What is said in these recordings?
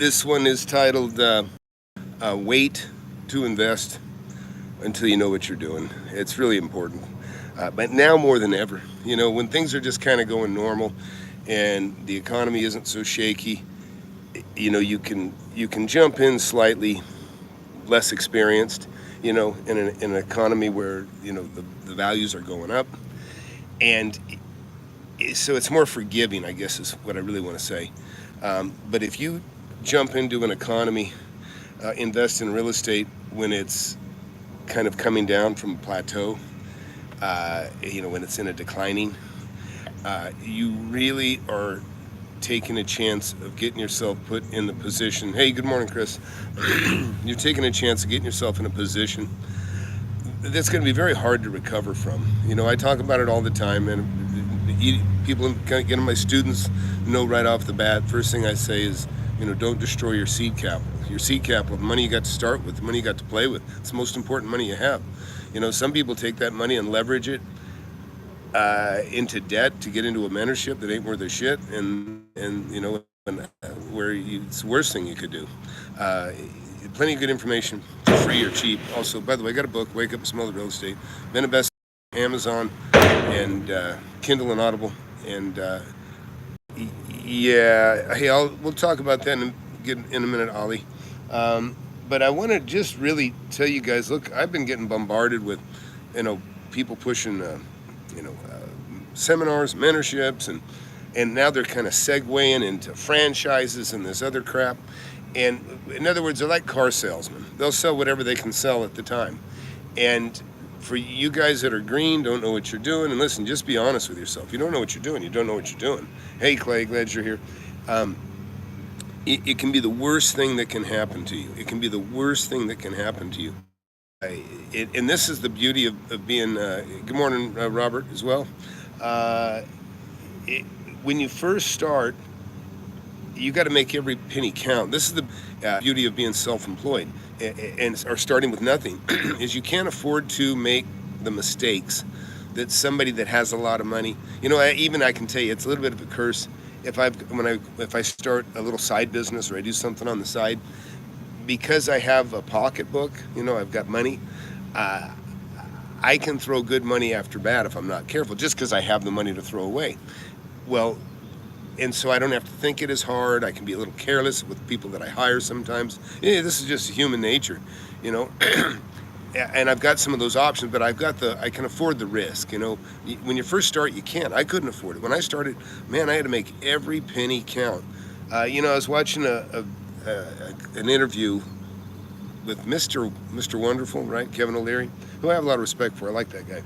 This one is titled Wait to Invest Until You Know What You're Doing. It's really important. But now more than ever, when things are just kind of going normal and the economy isn't so shaky, you can jump in slightly less experienced, in an economy where, the values are going up. And so it's more forgiving, I guess, is what I really want to say. But if you jump into an economy, invest in real estate when it's kind of coming down from a plateau, when it's in a declining, you really are taking a chance of getting yourself put in the position. Hey, good morning, Chris. You're taking a chance of getting yourself in a position that's going to be very hard to recover from. I talk about it all the time, and people, getting my students know right off the bat, first thing I say is, don't destroy your seed capital. Your seed capital, the money you got to start with, the money you got to play with, it's the most important money you have. Some people take that money and leverage it into debt to get into a mentorship that ain't worth a shit, where it's the worst thing you could do. Plenty of good information, free or cheap. Also, by the way, I got a book, Wake Up and Smell the Real Estate. Been a best Amazon and Kindle and Audible. And yeah, hey, we'll talk about that in a minute, Ollie. But I want to just really tell you guys, look, I've been getting bombarded with, people pushing, seminars, mentorships, and now they're kind of segueing into franchises and this other crap. And in other words, they're like car salesmen. They'll sell whatever they can sell at the time. And for you guys that are green, don't know what you're doing, and listen, just be honest with yourself. You don't know what you're doing. You don't know what you're doing. Hey, Clay, glad you're here. It can be the worst thing that can happen to you. It can be the worst thing that can happen to you. And this is the beauty of being, good morning, Robert, as well. When you first start, you got to make every penny count. This is the beauty of being self-employed or starting with nothing, is you can't afford to make the mistakes that somebody that has a lot of money. I can tell you, it's a little bit of a curse. If I start a little side business or I do something on the side, because I have a pocketbook, I've got money, I can throw good money after bad if I'm not careful, just because I have the money to throw away. Well, and so I don't have to think it as hard. I can be a little careless with people that I hire sometimes. This is just human nature, and I've got some of those options, but I can afford the risk. When you first start, you can't. I couldn't afford it. When I started, man, I had to make every penny count. I was watching an interview with Mr. Wonderful, right? Kevin O'Leary, who I have a lot of respect for. I like that guy.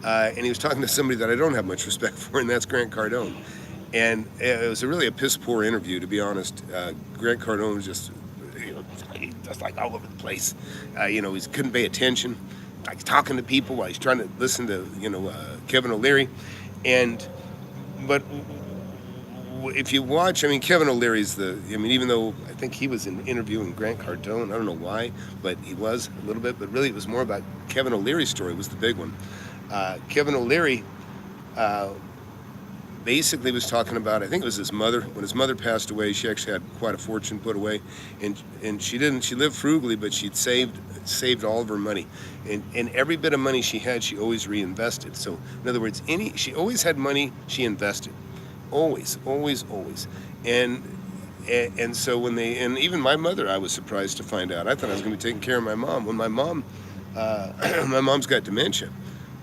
And he was talking to somebody that I don't have much respect for, and that's Grant Cardone. And it was really a piss poor interview, to be honest. Grant Cardone was just like all over the place. He couldn't pay attention. Like talking to people while he's trying to listen to, Kevin O'Leary. But if you watch, Kevin O'Leary's even though I think he was interviewing Grant Cardone, I don't know why, but he was a little bit, but really it was more about Kevin O'Leary's story was the big one. Kevin O'Leary basically was talking about, I think it was his mother. When his mother passed away, she actually had quite a fortune put away, and she lived frugally, but she'd saved all of her money, and every bit of money she had, she always reinvested. So in other words, she always had money she invested, always. And so and even my mother, I was surprised to find out. I thought I was going to be taking care of my mom. When my mom's got dementia.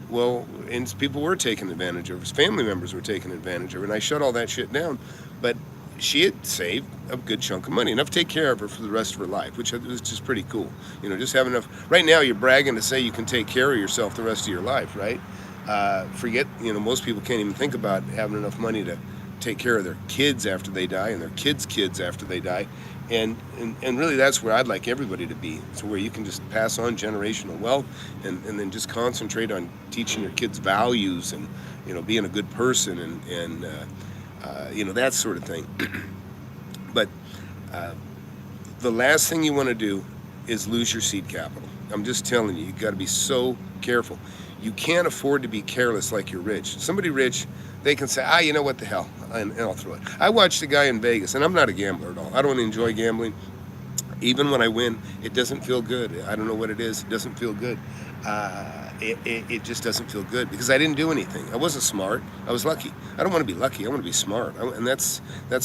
Well, and people were taking advantage of her. Family members were taking advantage of her, and I shut all that shit down. But she had saved a good chunk of money, enough to take care of her for the rest of her life, which was just pretty cool. Just have enough. Right now, you're bragging to say you can take care of yourself the rest of your life, right? Forget, most people can't even think about having enough money to take care of their kids after they die and their kids' kids after they die. And really that's where I'd like everybody to be, so where you can just pass on generational wealth and then just concentrate on teaching your kids values and being a good person and that sort of thing. But the last thing you want to do is lose your seed capital. I'm just telling you, got to be so careful. You can't afford to be careless like you're rich. Somebody rich, they can say, you know what the hell, and I'll throw it. I watched a guy in Vegas, and I'm not a gambler at all. I don't enjoy gambling. Even when I win, it doesn't feel good. I don't know what it is. It doesn't feel good. It just doesn't feel good because I didn't do anything. I wasn't smart. I was lucky. I don't want to be lucky. I want to be smart. And that's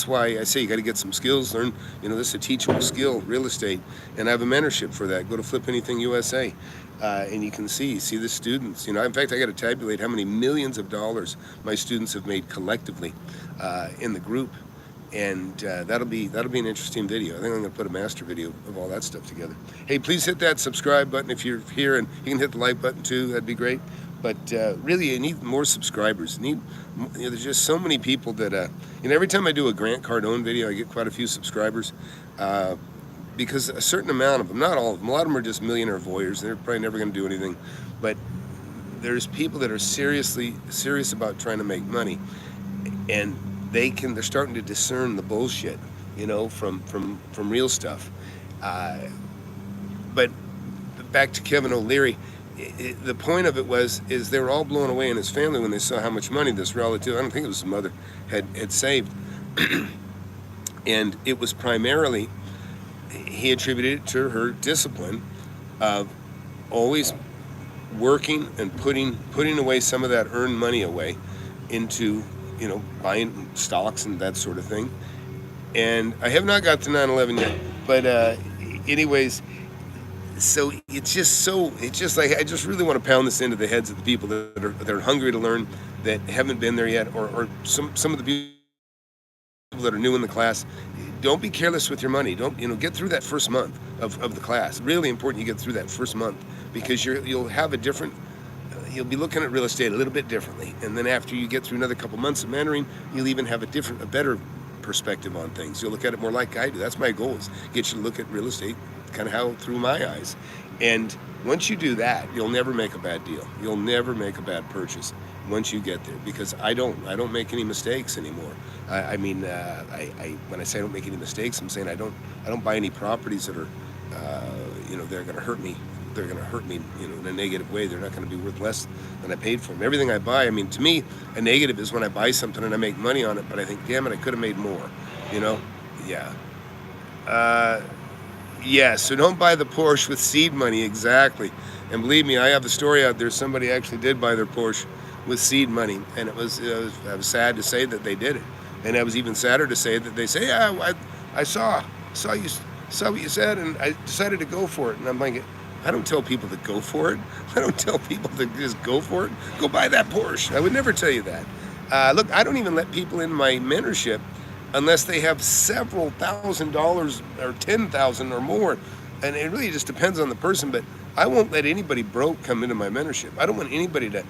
why I say you got to get some skills. Learn, this is a teachable skill, real estate. And I have a mentorship for that. Go to FlipAnything USA. And you can see the students. In fact, I got to tabulate how many millions of dollars my students have made collectively in the group. And that'll be an interesting video. I think I'm going to put a master video of all that stuff together. Hey, please hit that subscribe button if you're here, and you can hit the like button too. That'd be great. But really, you need more subscribers. There's just so many people that every time I do a Grant Cardone video, I get quite a few subscribers because a certain amount of them, not all of them, a lot of them are just millionaire voyeurs. They're probably never going to do anything. But there's people that are serious about trying to make money, and they're starting to discern the bullshit, from real stuff. But back to Kevin O'Leary, the point of it is they were all blown away in his family when they saw how much money this relative, I don't think it was his mother, had saved. And it was primarily, he attributed it to her discipline of always working and putting away some of that earned money away into buying stocks and that sort of thing. And I have not got to 9/11 yet, but anyways, so it's just like I just really want to pound this into the heads of the people that are hungry to learn, that haven't been there yet, or some of the people that are new in the class. Don't be careless with your money. Don't get through that first month of the class. Really important you get through that first month, because you'll have a different. You'll be looking at real estate a little bit differently, and then after you get through another couple months of mentoring, you'll even have a better perspective on things. You'll look at it more like I do. That's my goal, is get you to look at real estate kind of how through my eyes. And once you do that, you'll never make a bad deal. You'll never make a bad purchase once you get there, because I don't make any mistakes anymore. I mean, when I say I don't make any mistakes, I'm saying I don't buy any properties that are they're going to hurt me. They're going to hurt me, in a negative way. They're not going to be worth less than I paid for them. Everything I buy, to me, a negative is when I buy something and I make money on it, but I think, damn it, I could have made more, Yeah. So don't buy the Porsche with seed money, exactly. And believe me, I have a story out there. Somebody actually did buy their Porsche with seed money, and I was sad to say that they did it. And I was even sadder to say that they say, yeah, I saw what you said, and I decided to go for it. And I'm like, I don't tell people to go for it. I don't tell people to just go for it. Go buy that Porsche. I would never tell you that. Look, I don't even let people in my mentorship unless they have several $1,000s or $10,000 or more. And it really just depends on the person, but I won't let anybody broke come into my mentorship. I don't want anybody to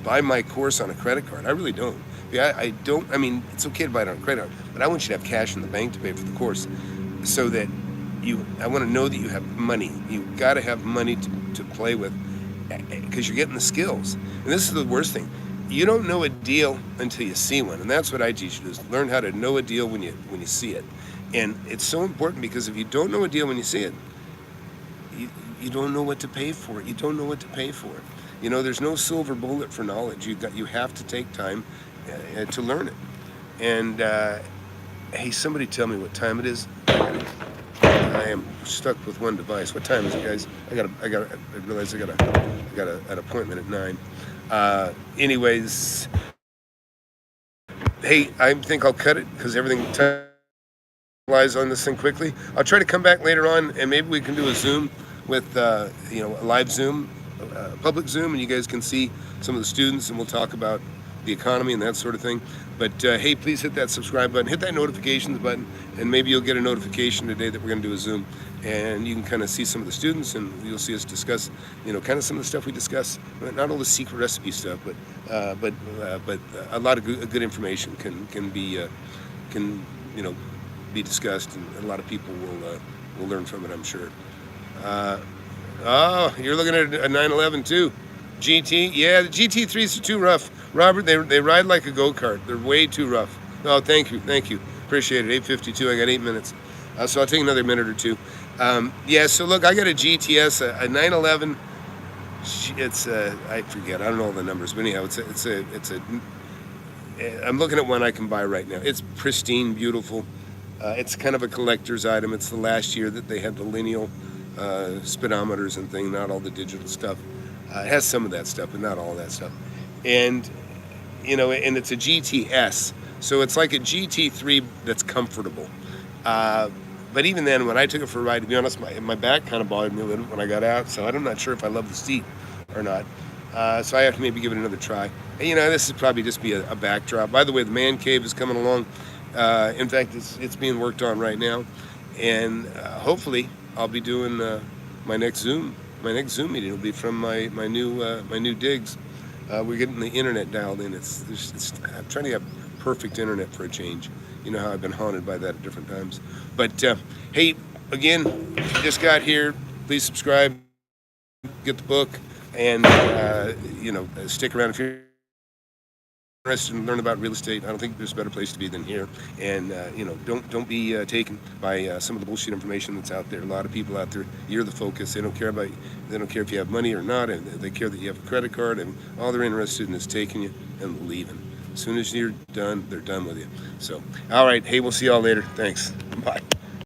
buy my course on a credit card. I really don't. I don't. It's okay to buy it on a credit card, but I want you to have cash in the bank to pay for the course, so that I want to know that you have money. You've got to have money to play with, because you're getting the skills. And this is the worst thing. You don't know a deal until you see one. And that's what I teach you, is learn how to know a deal when you see it. And it's so important, because if you don't know a deal when you see it, you don't know what to pay for it. You don't know what to pay for it. There's no silver bullet for knowledge. You have to take time to learn it. And hey, somebody tell me what time it is. I am stuck with one device. What time is it, guys? I realize I got an appointment at 9. Anyways, hey, I think I'll cut it, because everything lies on this thing quickly. I'll try to come back later on, and maybe we can do a Zoom with a live Zoom, public Zoom, and you guys can see some of the students, and we'll talk about the economy and that sort of thing. But hey, please hit that subscribe button, hit that notifications button, and maybe you'll get a notification today that we're going to do a Zoom, and you can kind of see some of the students, and you'll see us discuss, kind of some of the stuff we discuss. Not all the secret recipe stuff, but a lot of good information can be discussed, and a lot of people will learn from it, I'm sure. You're looking at a 911 too. GT, yeah, the GT3s are too rough. Robert, they ride like a go-kart. They're way too rough. Oh, thank you. Appreciate it. 8:52, I got 8 minutes. So I'll take another minute or two. So look, I got a GTS, a 911 It's I forget. I don't know all the numbers, but anyhow, I'm looking at one I can buy right now. It's pristine, beautiful. It's kind of a collector's item. It's the last year that they had the lineal speedometers and thing, not all the digital stuff. It has some of that stuff, but not all that stuff. And and it's a GTS, so it's like a GT3 that's comfortable. Uh, but even then, when I took it for a ride, to be honest, my back kind of bothered me a little when I got out, so I'm not sure if I love the seat or not. So I have to maybe give it another try. And, this would probably just be a backdrop. By the way, the man cave is coming along. In fact, it's being worked on right now, and hopefully I'll be doing my next Zoom meeting will be from my new digs. We're getting the internet dialed in. I'm trying to have perfect internet for a change. You know how I've been haunted by that at different times. But hey, again, if you just got here, please subscribe, get the book, and stick around if you're interested in learning about real estate. I don't think there's a better place to be than here. And don't be taken by some of the bullshit information that's out there. A lot of people out there, you're the focus. They don't care if you have money or not, and they care that you have a credit card, and all they're interested in is taking you and leaving. As soon as you're done, they're done with you. So, all right, hey, we'll see y'all later. Thanks. Bye.